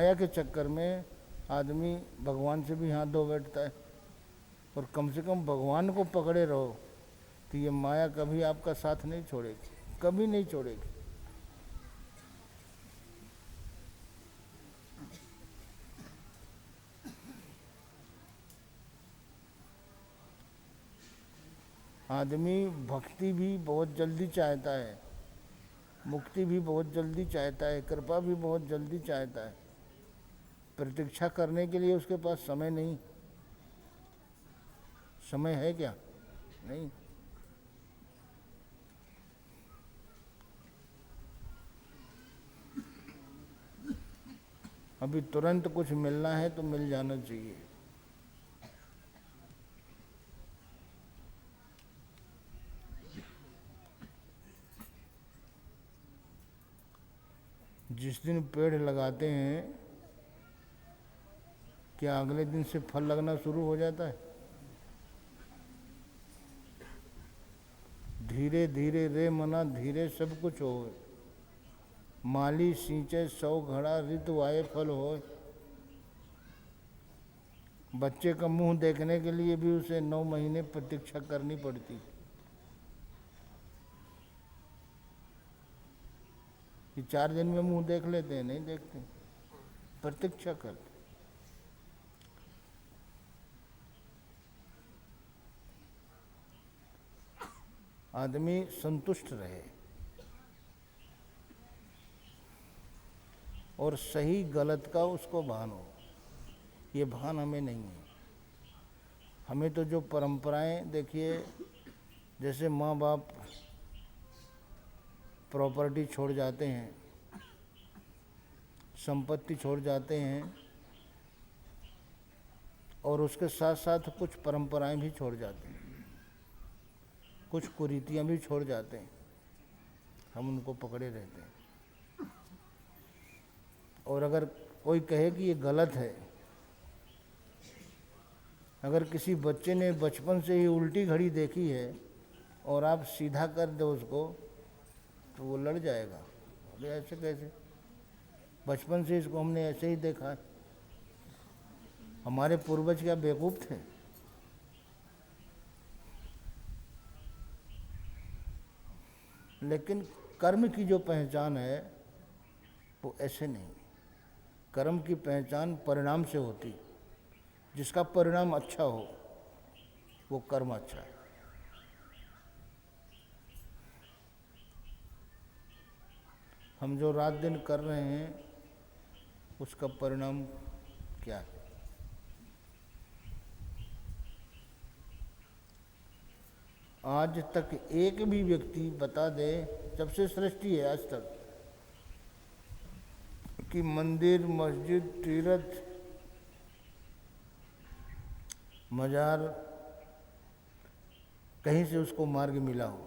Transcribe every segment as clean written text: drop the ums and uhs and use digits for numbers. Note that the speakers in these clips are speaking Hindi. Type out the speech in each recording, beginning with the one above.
माया के चक्कर में आदमी भगवान से भी हाथ धो बैठता है। और कम से कम भगवान को पकड़े रहो तो ये माया कभी आपका साथ नहीं छोड़ेगी, कभी नहीं छोड़ेगी। आदमी भक्ति भी बहुत जल्दी चाहता है, मुक्ति भी बहुत जल्दी चाहता है, कृपा भी बहुत जल्दी चाहता है। प्रतीक्षा करने के लिए उसके पास समय नहीं। समय है क्या? नहीं। अभी तुरंत कुछ मिलना है तो मिल जाना चाहिए। जिस दिन पेड़ लगाते हैं क्या अगले दिन से फल लगना शुरू हो जाता है? धीरे धीरे रे मना धीरे सब कुछ हो। माली सींचे 100 घड़ा ऋतु आए फल हो। बच्चे का मुंह देखने के लिए भी उसे 9 महीने प्रतीक्षा करनी पड़ती। कि 4 दिन में मुंह देख लेते हैं? नहीं देखते, प्रतीक्षा करते। आदमी संतुष्ट रहे और सही गलत का उसको भान हो। ये भान हमें नहीं है। हमें तो जो परंपराएं, देखिए जैसे माँ बाप प्रॉपर्टी छोड़ जाते हैं, संपत्ति छोड़ जाते हैं और उसके साथ साथ कुछ परंपराएं भी छोड़ जाते हैं, कुछ कुरीतियाँ भी छोड़ जाते हैं। हम उनको पकड़े रहते हैं। और अगर कोई कहे कि ये गलत है, अगर किसी बच्चे ने बचपन से ही उल्टी घड़ी देखी है और आप सीधा कर दो उसको तो वो लड़ जाएगा। अरे ऐसे कैसे? बचपन से इसको हमने ऐसे ही देखा है। हमारे पूर्वज क्या बेवकूफ़ थे? लेकिन कर्म की जो पहचान है वो ऐसे नहीं। कर्म की पहचान परिणाम से होती। जिसका परिणाम अच्छा हो वो कर्म अच्छा है। हम जो रात दिन कर रहे हैं उसका परिणाम क्या है? आज तक एक भी व्यक्ति बता दे, जब से सृष्टि है आज तक, कि मंदिर, मस्जिद, तीर्थ, मजार, कहीं से उसको मार्ग मिला हो।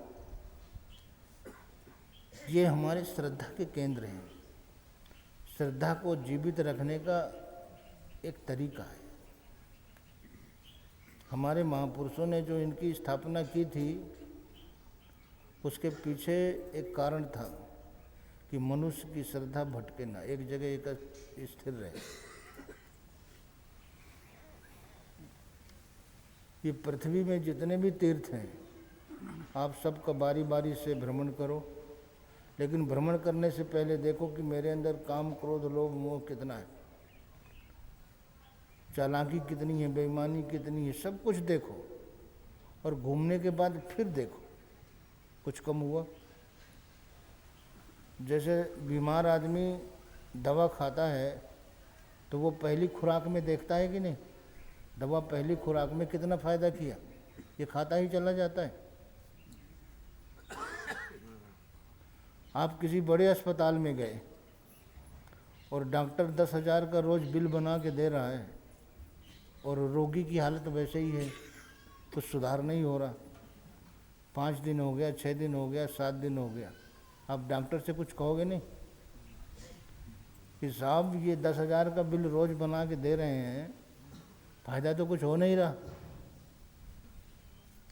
ये हमारे श्रद्धा के केंद्र हैं। श्रद्धा को जीवित रखने का एक तरीका है। हमारे महापुरुषों ने जो इनकी स्थापना की थी उसके पीछे एक कारण था कि मनुष्य की श्रद्धा भटके ना, एक जगह एक स्थिर रहे। ये पृथ्वी में जितने भी तीर्थ हैं आप सबका बारी बारी से भ्रमण करो, लेकिन भ्रमण करने से पहले देखो कि मेरे अंदर काम, क्रोध, लोभ, मोह कितना है, चालाकी कितनी है, बेईमानी कितनी है, सब कुछ देखो। और घूमने के बाद फिर देखो कुछ कम हुआ। जैसे बीमार आदमी दवा खाता है तो वो पहली खुराक में देखता है कि नहीं, दवा पहली खुराक में कितना फ़ायदा किया, ये खाता ही चला जाता है। आप किसी बड़े अस्पताल में गए और डॉक्टर 10,000 का रोज़ बिल बना के दे रहा है और रोगी की हालत वैसे ही है, कुछ सुधार नहीं हो रहा। 5 दिन हो गया, 6 दिन हो गया, 7 दिन हो गया, आप डॉक्टर से कुछ कहोगे नहीं कि साहब ये 10,000 का बिल रोज़ बना के दे रहे हैं, फ़ायदा तो कुछ हो नहीं रहा,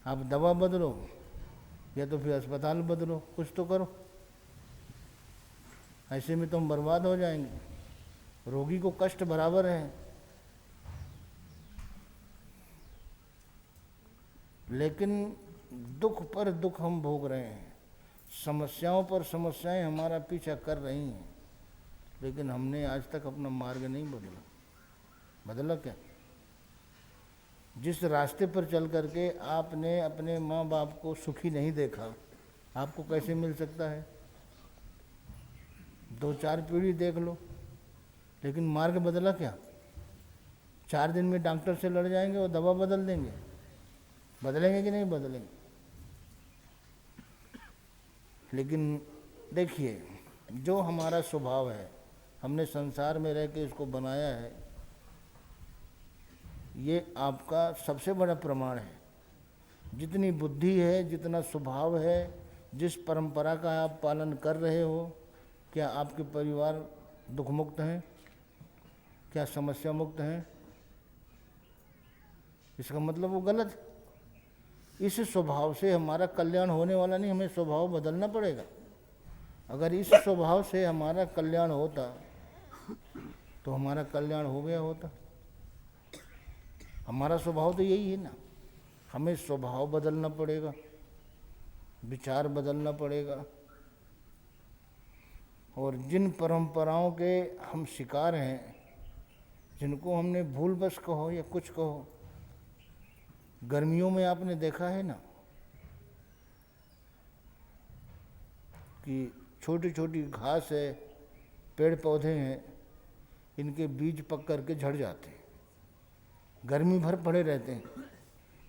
आप दवा बदलो या तो फिर अस्पताल बदलो, कुछ तो करो, ऐसे में तो हम बर्बाद हो जाएंगे। रोगी को कष्ट बराबर है, लेकिन दुख पर दुख हम भोग रहे हैं, समस्याओं पर समस्याएं हमारा पीछा कर रही हैं, लेकिन हमने आज तक अपना मार्ग नहीं बदला। बदला क्या? जिस रास्ते पर चल करके आपने अपने माँ बाप को सुखी नहीं देखा, आपको कैसे मिल सकता है? 2-4 पीढ़ी देख लो, लेकिन मार्ग बदला क्या? 4 दिन में डॉक्टर से लड़ जाएंगे और दवा बदल देंगे? बदलेंगे कि नहीं बदलेंगे? लेकिन देखिए, जो हमारा स्वभाव है, हमने संसार में रह के इसको बनाया है, ये आपका सबसे बड़ा प्रमाण है। जितनी बुद्धि है, जितना स्वभाव है, जिस परंपरा का आप पालन कर रहे हो, क्या आपके परिवार दुख मुक्त हैं? क्या समस्या मुक्त हैं? इसका मतलब वो गलत है। इस स्वभाव से हमारा कल्याण होने वाला नहीं, हमें स्वभाव बदलना पड़ेगा। अगर इस स्वभाव से हमारा कल्याण होता तो हमारा कल्याण हो गया होता। हमारा स्वभाव तो यही है ना, हमें स्वभाव बदलना पड़ेगा, विचार बदलना पड़ेगा। और जिन परंपराओं के हम शिकार हैं, जिनको हमने भूलवश कहो या कुछ कहो, गर्मियों में आपने देखा है ना कि छोटी छोटी घास है, पेड़ पौधे हैं, इनके बीज पक करके झड़ जाते हैं, गर्मी भर पड़े रहते हैं।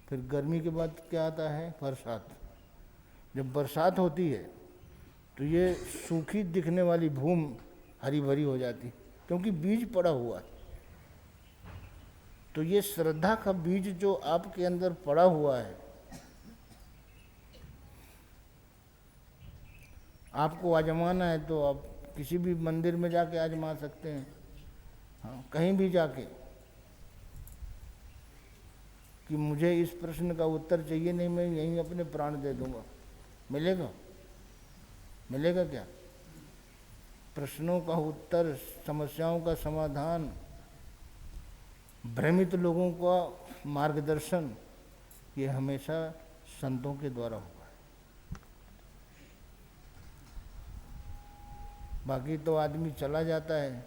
फिर गर्मी के बाद क्या आता है? बरसात। जब बरसात होती है तो ये सूखी दिखने वाली भूमि हरी भरी हो जाती, क्योंकि बीज पड़ा हुआ है। तो ये श्रद्धा का बीज जो आपके अंदर पड़ा हुआ है, आपको आजमाना है तो आप किसी भी मंदिर में जाके आजमा सकते हैं। हाँ, कहीं भी जाके कि मुझे इस प्रश्न का उत्तर चाहिए, नहीं मैं यहीं अपने प्राण दे दूंगा, मिलेगा? मिलेगा क्या? प्रश्नों का उत्तर, समस्याओं का समाधान, भ्रमित लोगों का मार्गदर्शन, ये हमेशा संतों के द्वारा हुआ है। बाकी तो आदमी चला जाता है,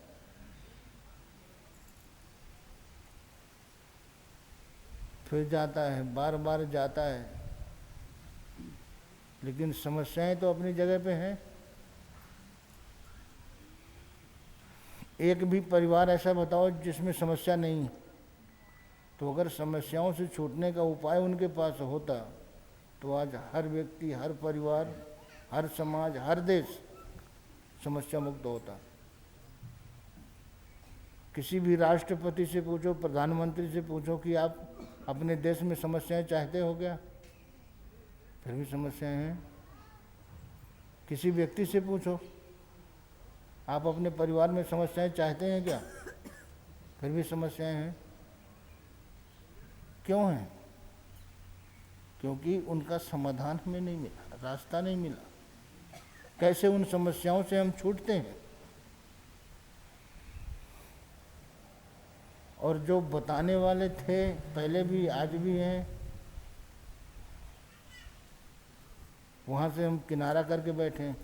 फिर जाता है, बार बार जाता है, लेकिन समस्याएं तो अपनी जगह पे हैं। एक भी परिवार ऐसा बताओ जिसमें समस्या नहीं है। तो अगर समस्याओं से छूटने का उपाय उनके पास होता तो आज हर व्यक्ति, हर परिवार, हर समाज, हर देश समस्या मुक्त होता। किसी भी राष्ट्रपति से पूछो, प्रधानमंत्री से पूछो कि आप अपने देश में समस्याएं चाहते हो क्या? फिर भी समस्याएं हैं। किसी व्यक्ति से पूछो, आप अपने परिवार में समस्याएं चाहते हैं क्या? फिर भी समस्याएं हैं। क्यों हैं? क्योंकि उनका समाधान हमें नहीं मिला, रास्ता नहीं मिला। कैसे उन समस्याओं से हम छूटते हैं? और जो बताने वाले थे पहले भी, आज भी हैं, वहाँ से हम किनारा करके बैठे हैं।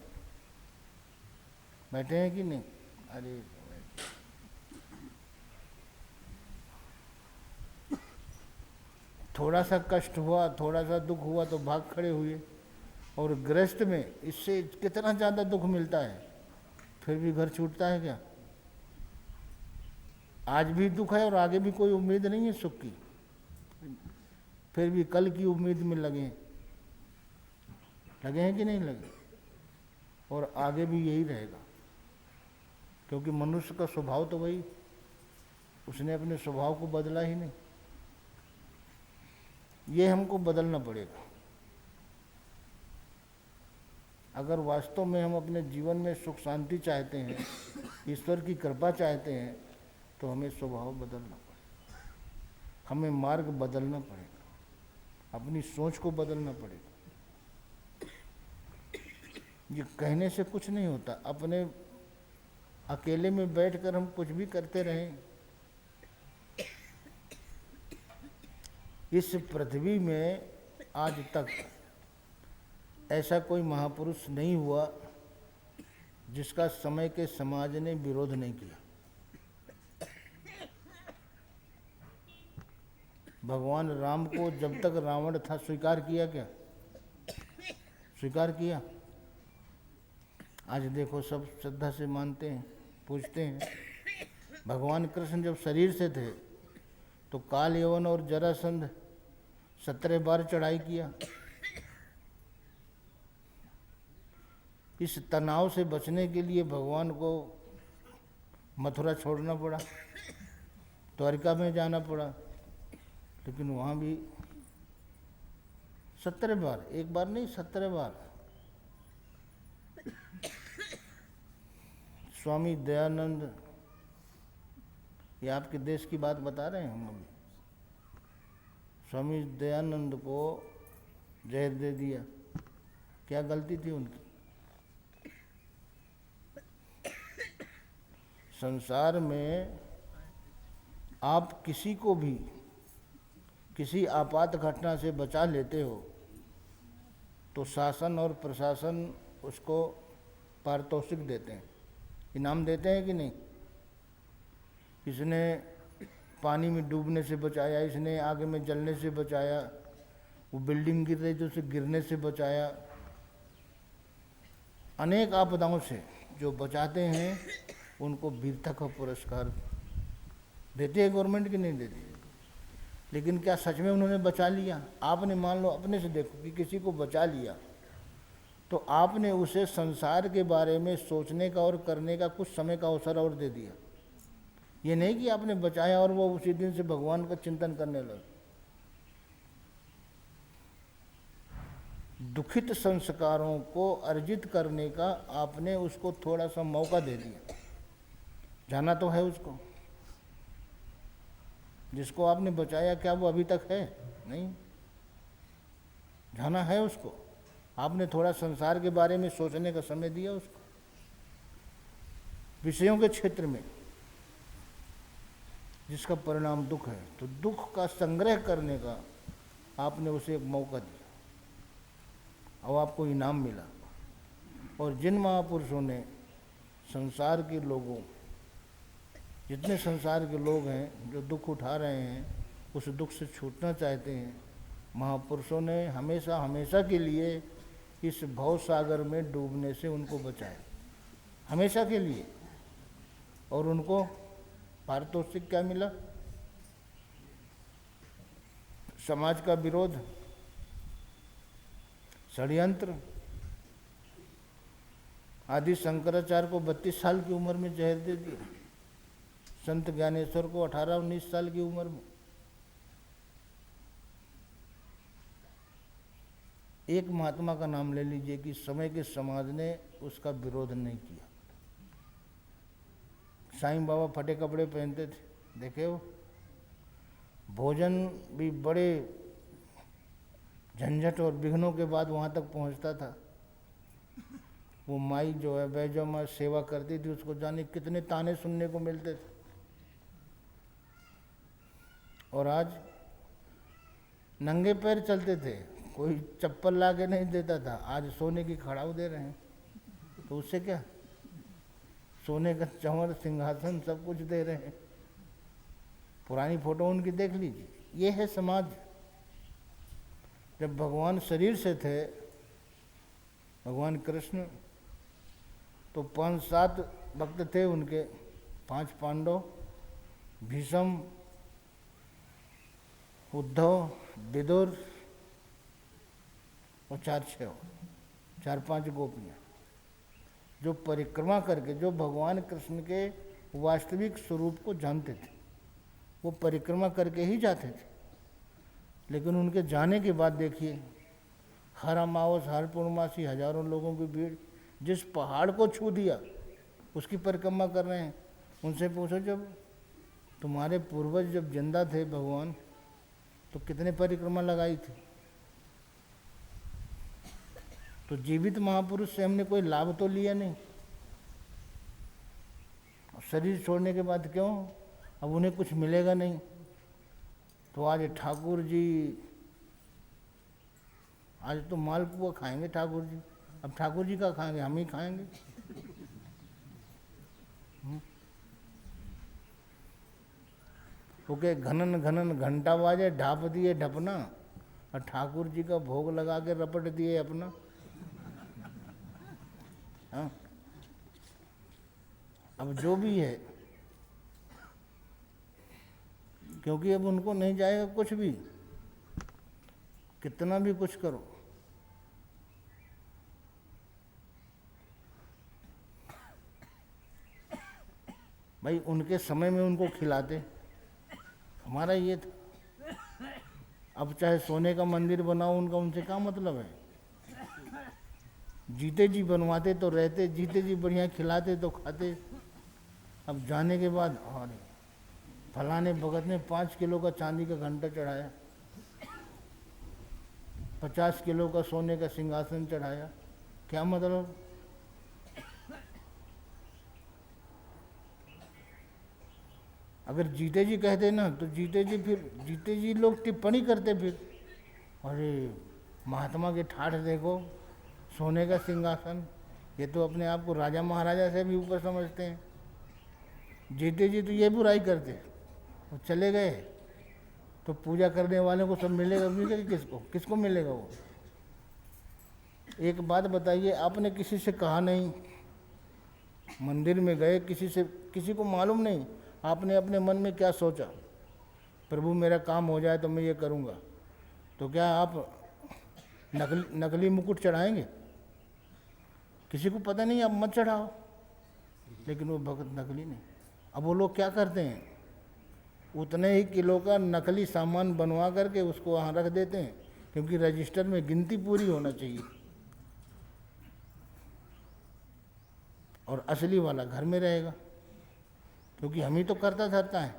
बैठे हैं कि नहीं? अरे थोड़ा सा कष्ट हुआ, थोड़ा सा दुख हुआ तो भाग खड़े हुए। और गृहस्थ में इससे कितना ज़्यादा दुख मिलता है, फिर भी घर छूटता है क्या? आज भी दुख है और आगे भी कोई उम्मीद नहीं है सुख की, फिर भी कल की उम्मीद में लगे हैं कि नहीं लगे? और आगे भी यही रहेगा, क्योंकि मनुष्य का स्वभाव तो वही, उसने अपने स्वभाव को बदला ही नहीं। ये हमको बदलना पड़ेगा। अगर वास्तव में हम अपने जीवन में सुख शांति चाहते हैं, ईश्वर की कृपा चाहते हैं, तो हमें स्वभाव बदलना पड़ेगा, हमें मार्ग बदलना पड़ेगा, अपनी सोच को बदलना पड़ेगा। ये कहने से कुछ नहीं होता। अकेले में बैठकर हम कुछ भी करते रहें। इस पृथ्वी में आज तक ऐसा कोई महापुरुष नहीं हुआ जिसका समय के समाज ने विरोध नहीं किया। भगवान राम को जब तक रावण था स्वीकार किया क्या? स्वीकार किया। आज देखो सब श्रद्धा से मानते हैं, पूजते हैं। भगवान कृष्ण जब शरीर से थे तो काल यवन और जरासंध 17 बार चढ़ाई किया। इस तनाव से बचने के लिए भगवान को मथुरा छोड़ना पड़ा, द्वारिका में जाना पड़ा, लेकिन वहाँ भी 17 बार, एक बार नहीं 17 बार। स्वामी दयानंद, ये आपके देश की बात बता रहे हैं हम अभी। स्वामी दयानंद को जहर दे दिया, क्या गलती थी उनकी? संसार में आप किसी को भी किसी आपात घटना से बचा लेते हो तो शासन और प्रशासन उसको पारितोषिक देते हैं, इनाम देते हैं कि नहीं? इसने पानी में डूबने से बचाया, इसने आग में जलने से बचाया, वो बिल्डिंग गिर रही थी उसे गिरने से बचाया। अनेक आपदाओं से जो बचाते हैं उनको वीरता का पुरस्कार देती है गवर्नमेंट की नहीं देती। लेकिन क्या सच में उन्होंने बचा लिया? आपने मान लो अपने से देखो कि किसी को बचा लिया तो आपने उसे संसार के बारे में सोचने का और करने का कुछ समय का अवसर और दे दिया। ये नहीं कि आपने बचाया और वो उसी दिन से भगवान का चिंतन करने लगे। दुखित संस्कारों को अर्जित करने का आपने उसको थोड़ा सा मौका दे दिया। जाना तो है उसको, जिसको आपने बचाया क्या वो अभी तक है? नहीं, जाना है उसको। आपने थोड़ा संसार के बारे में सोचने का समय दिया उसको। विषयों के क्षेत्र में जिसका परिणाम दुख है, तो दुख का संग्रह करने का आपने उसे एक मौका दिया और आपको इनाम मिला। और जिन महापुरुषों ने संसार के लोगों, जितने संसार के लोग हैं जो दुख उठा रहे हैं, उस दुख से छूटना चाहते हैं, महापुरुषों ने हमेशा हमेशा के लिए इस भव सागर में डूबने से उनको बचाया, हमेशा के लिए। और उनको पारितोषिक क्या मिला? समाज का विरोध, षड्यंत्र। आदि शंकराचार्य को 32 साल की उम्र में जहर दे दिया, संत ज्ञानेश्वर को 18-19 साल की उम्र में। एक महात्मा का नाम ले लीजिए कि समय के समाज ने उसका विरोध नहीं किया। साईं बाबा फटे कपड़े पहनते थे, देखे हो? भोजन भी बड़े झंझट और विघ्नों के बाद वहाँ तक पहुँचता था। वो माई जो है बैजो माँ सेवा करती थी, उसको जाने कितने ताने सुनने को मिलते थे। और आज नंगे पैर चलते थे, कोई चप्पल ला के नहीं देता था। आज सोने की खड़ाऊ दे रहे हैं, तो उससे क्या? सोने का चंवर, सिंहासन सब कुछ दे रहे हैं। पुरानी फोटो उनकी देख लीजिए। ये है समाज। जब भगवान शरीर से थे, भगवान कृष्ण, तो 5-7 भक्त थे उनके, 5 पांडव, भीष्म, उद्धव, विदुर और 4-5 गोपियाँ, जो परिक्रमा करके, जो भगवान कृष्ण के वास्तविक स्वरूप को जानते थे, वो परिक्रमा करके ही जाते थे। लेकिन उनके जाने के बाद देखिए, हर अमावस, हर पूर्णमासी हजारों लोगों की भीड़, जिस पहाड़ को छू दिया उसकी परिक्रमा कर रहे हैं। उनसे पूछो, जब तुम्हारे पूर्वज जब जिंदा थे भगवान, तो कितने परिक्रमा लगाई थी? तो जीवित महापुरुष से हमने कोई लाभ तो लिया नहीं। शरीर छोड़ने के बाद क्यों, अब उन्हें कुछ मिलेगा नहीं। तो आज ठाकुर जी, आज तो मालपुआ खाएंगे ठाकुर जी। अब ठाकुर जी का खाएंगे, हम ही खाएंगे। ओके, घनन घनन घंटा बाजे, ढाप दिए ढपना, और ठाकुर जी का भोग लगा के रपट दिए अपना। हाँ, अब जो भी है, क्योंकि अब उनको नहीं जाएगा कुछ भी, कितना भी कुछ करो। भाई उनके समय में उनको खिलाते, हमारा ये था। अब चाहे सोने का मंदिर बनाओ उनका, उनसे क्या मतलब है। जीते जी बनवाते तो रहते, जीते जी बढ़िया खिलाते तो खाते। अब जाने के बाद, अरे फलाने भगत ने 5 किलो का चांदी का घंटा चढ़ाया, 50 किलो का सोने का सिंहासन चढ़ाया, क्या मतलब। अगर जीते जी कहते ना तो जीते जी लोग टिप्पणी करते फिर, अरे महात्मा के ठाठ देखो, सोने का सिंहासन, ये तो अपने आप को राजा महाराजा से भी ऊपर समझते हैं। जीते जी तो ये बुराई करते, वो चले गए तो पूजा करने वाले को सब मिलेगा, मिलेगा किसको मिलेगा वो। एक बात बताइए, आपने किसी से कहा नहीं, मंदिर में गए, किसी को मालूम नहीं, आपने अपने मन में क्या सोचा, प्रभु मेरा काम हो जाए तो मैं ये करूँगा, तो क्या आप नकली मुकुट चढ़ाएंगे? किसी को पता नहीं, आप मत चढ़ाओ। लेकिन वो भगत नकली नहीं। अब वो लोग क्या करते हैं, उतने ही किलो का नकली सामान बनवा करके उसको वहाँ रख देते हैं, क्योंकि रजिस्टर में गिनती पूरी होना चाहिए, और असली वाला घर में रहेगा। क्योंकि हम ही तो करता धरता है,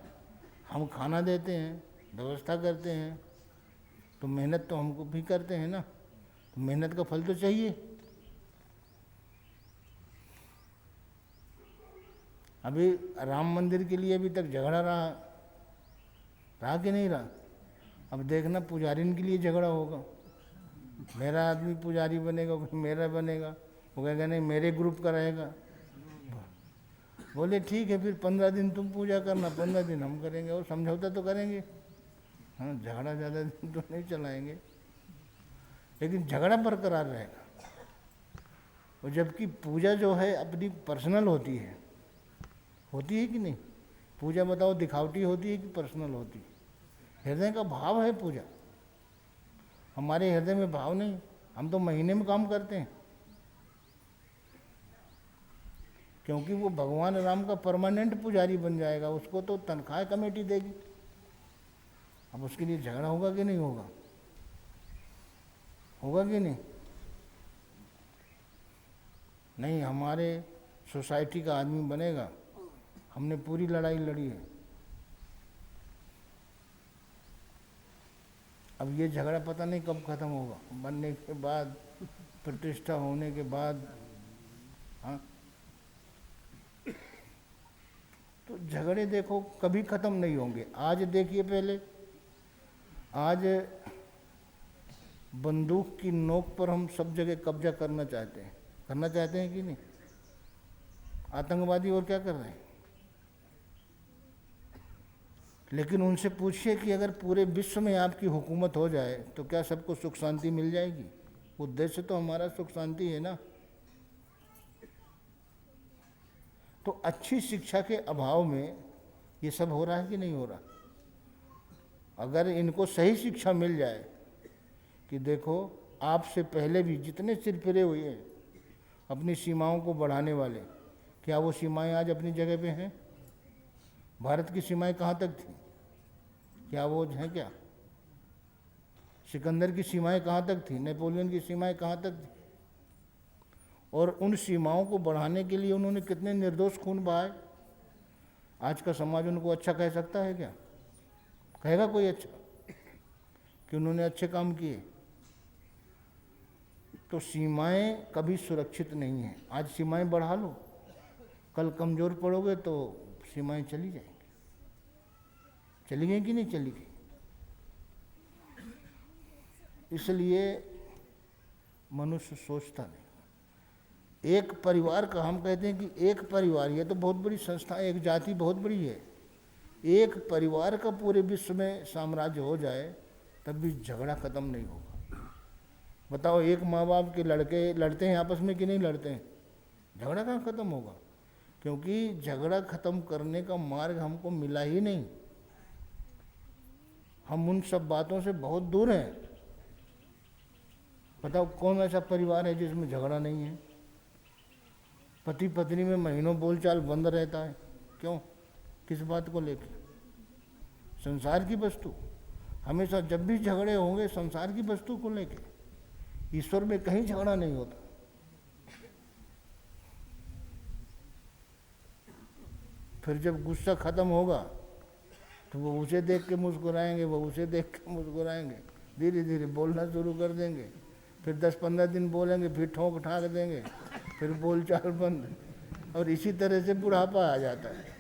हम खाना देते हैं, व्यवस्था करते हैं, तो मेहनत तो हमको भी करते हैं ना, तो मेहनत का फल तो चाहिए। अभी राम मंदिर के लिए अभी तक झगड़ा रहा कि नहीं रहा। अब देखना पुजारिन के लिए झगड़ा होगा, मेरा आदमी पुजारी बनेगा, मेरा बनेगा, वो कहेगा नहीं मेरे ग्रुप का रहेगा। बोले ठीक है, फिर 15 दिन तुम पूजा करना, 15 दिन हम करेंगे, और समझौता तो करेंगे। हाँ, झगड़ा ज़्यादा दिन तो नहीं चलाएंगे, लेकिन झगड़ा बरकरार रहेगा। और जबकि पूजा जो है अपनी पर्सनल होती है कि नहीं। पूजा बताओ दिखावटी होती है कि पर्सनल होती है? हृदय का भाव है पूजा। हमारे हृदय में भाव नहीं, हम तो महीने में काम करते हैं, क्योंकि वो भगवान राम का परमानेंट पुजारी बन जाएगा, उसको तो तनख्वाह कमेटी देगी। अब उसके लिए झगड़ा होगा कि नहीं होगा? होगा कि नहीं? नहीं, हमारे सोसाइटी का आदमी बनेगा, हमने पूरी लड़ाई लड़ी है। अब ये झगड़ा पता नहीं कब खत्म होगा, बनने के बाद, प्रतिष्ठा होने के बाद। हाँ, तो झगड़े देखो कभी खत्म नहीं होंगे। आज देखिए, पहले आज बंदूक की नोक पर हम सब जगह कब्जा करना चाहते हैं कि नहीं? आतंकवादी और क्या कर रहे हैं? लेकिन उनसे पूछिए कि अगर पूरे विश्व में आपकी हुकूमत हो जाए तो क्या सबको सुख शांति मिल जाएगी? उद्देश्य तो हमारा सुख शांति है ना। तो अच्छी शिक्षा के अभाव में ये सब हो रहा है कि नहीं हो रहा? अगर इनको सही शिक्षा मिल जाए कि देखो, आपसे पहले भी जितने सिर फिरे हुए हैं अपनी सीमाओं को बढ़ाने वाले, क्या वो सीमाएं आज अपनी जगह पे हैं? भारत की सीमाएं कहाँ तक थी? क्या वो हैं क्या? सिकंदर की सीमाएं कहाँ तक थी? नेपोलियन की सीमाएं कहाँ तक थी? और उन सीमाओं को बढ़ाने के लिए उन्होंने कितने निर्दोष खून बहाए। आज का समाज उनको अच्छा कह सकता है क्या? कहेगा कोई अच्छा कि उन्होंने अच्छे काम किए? तो सीमाएं कभी सुरक्षित नहीं हैं। आज सीमाएं बढ़ा लो, कल कमज़ोर पड़ोगे तो सीमाएं चली जाएंगी। चली गई कि नहीं चली गई? इसलिए मनुष्य सोचता नहीं। एक परिवार का, हम कहते हैं कि एक परिवार, ये तो बहुत बड़ी संस्था, एक जाति बहुत बड़ी है। एक परिवार का पूरे विश्व में साम्राज्य हो जाए तब भी झगड़ा खत्म नहीं होगा। बताओ, एक माँ बाप के लड़के लड़ते हैं आपस में कि नहीं लड़ते हैं? झगड़ा कहाँ खत्म होगा? क्योंकि झगड़ा खत्म करने का मार्ग हमको मिला ही नहीं। हम उन सब बातों से बहुत दूर हैं। बताओ, कौन ऐसा परिवार है जिसमें झगड़ा नहीं है? पति पत्नी में महीनों बोलचाल बंद रहता है। क्यों? किस बात को लेकर? संसार की वस्तु। हमेशा जब भी झगड़े होंगे संसार की वस्तु को लेकर। ईश्वर में कहीं झगड़ा नहीं होता। फिर जब गुस्सा खत्म होगा तो वो उसे देख के मुस्कुराएंगे, वो उसे देख के मुस्कुराएंगे, धीरे धीरे बोलना शुरू कर देंगे। फिर 10-15 दिन बोलेंगे, फिर ठोक ठाक देंगे, फिर बोलचाल बंद, और इसी तरह से बुढ़ापा आ जाता है।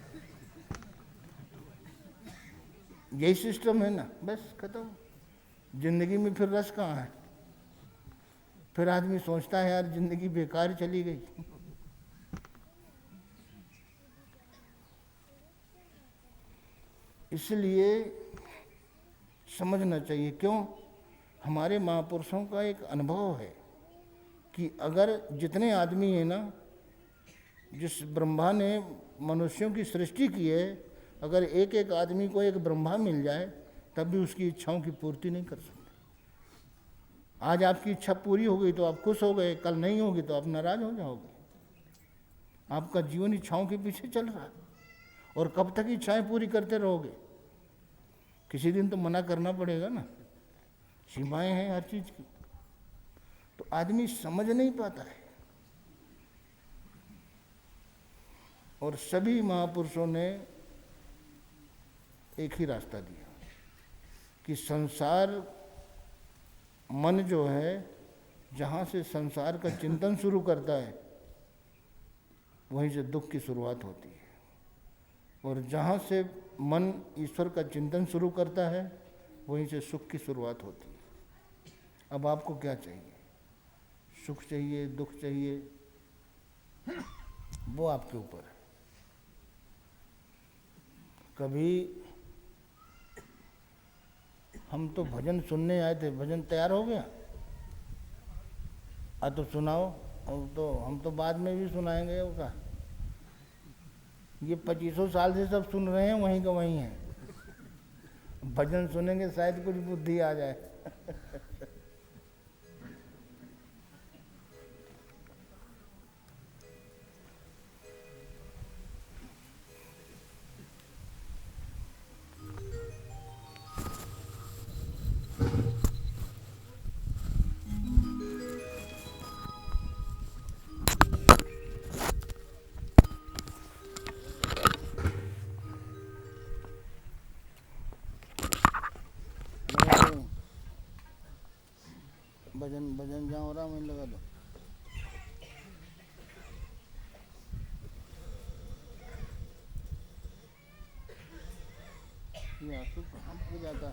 यही सिस्टम है ना, बस खत्म। जिंदगी में फिर रस कहाँ है? फिर आदमी सोचता है यार जिंदगी बेकार चली गई। इसलिए समझना चाहिए। क्यों? हमारे महापुरुषों का एक अनुभव है कि अगर जितने आदमी हैं ना, जिस ब्रह्मा ने मनुष्यों की सृष्टि की है, अगर एक एक आदमी को एक ब्रह्मा मिल जाए तब भी उसकी इच्छाओं की पूर्ति नहीं कर सकते। आज आपकी इच्छा पूरी हो गई तो आप खुश हो गए, कल नहीं होगी तो आप नाराज हो जाओगे। आपका जीवन इच्छाओं के पीछे चल रहा है, और कब तक इच्छाएं पूरी करते रहोगे? किसी दिन तो मना करना पड़ेगा ना। सीमाएं हैं हर चीज की। तो आदमी समझ नहीं पाता है। और सभी महापुरुषों ने एक ही रास्ता दिया कि संसार, मन जो है, जहाँ से संसार का चिंतन शुरू करता है वहीं से दुख की शुरुआत होती है, और जहाँ से मन ईश्वर का चिंतन शुरू करता है वहीं से सुख की शुरुआत होती है। अब आपको क्या चाहिए? सुख चाहिए, दुख चाहिए, वो आपके ऊपर है। कभी हम तो भजन सुनने आए थे, भजन तैयार हो गया? तो सुनाओ। और तो हम तो बाद में भी सुनाएंगे उसका। ये 2500 साल से सब सुन रहे हैं, वहीं का वहीं है। भजन सुनेंगे शायद कुछ बुद्धि आ जाए। भजन भजन जहाँ हो रहा वहीं लगा दो। ये आंसू कहाँ पे जाता है?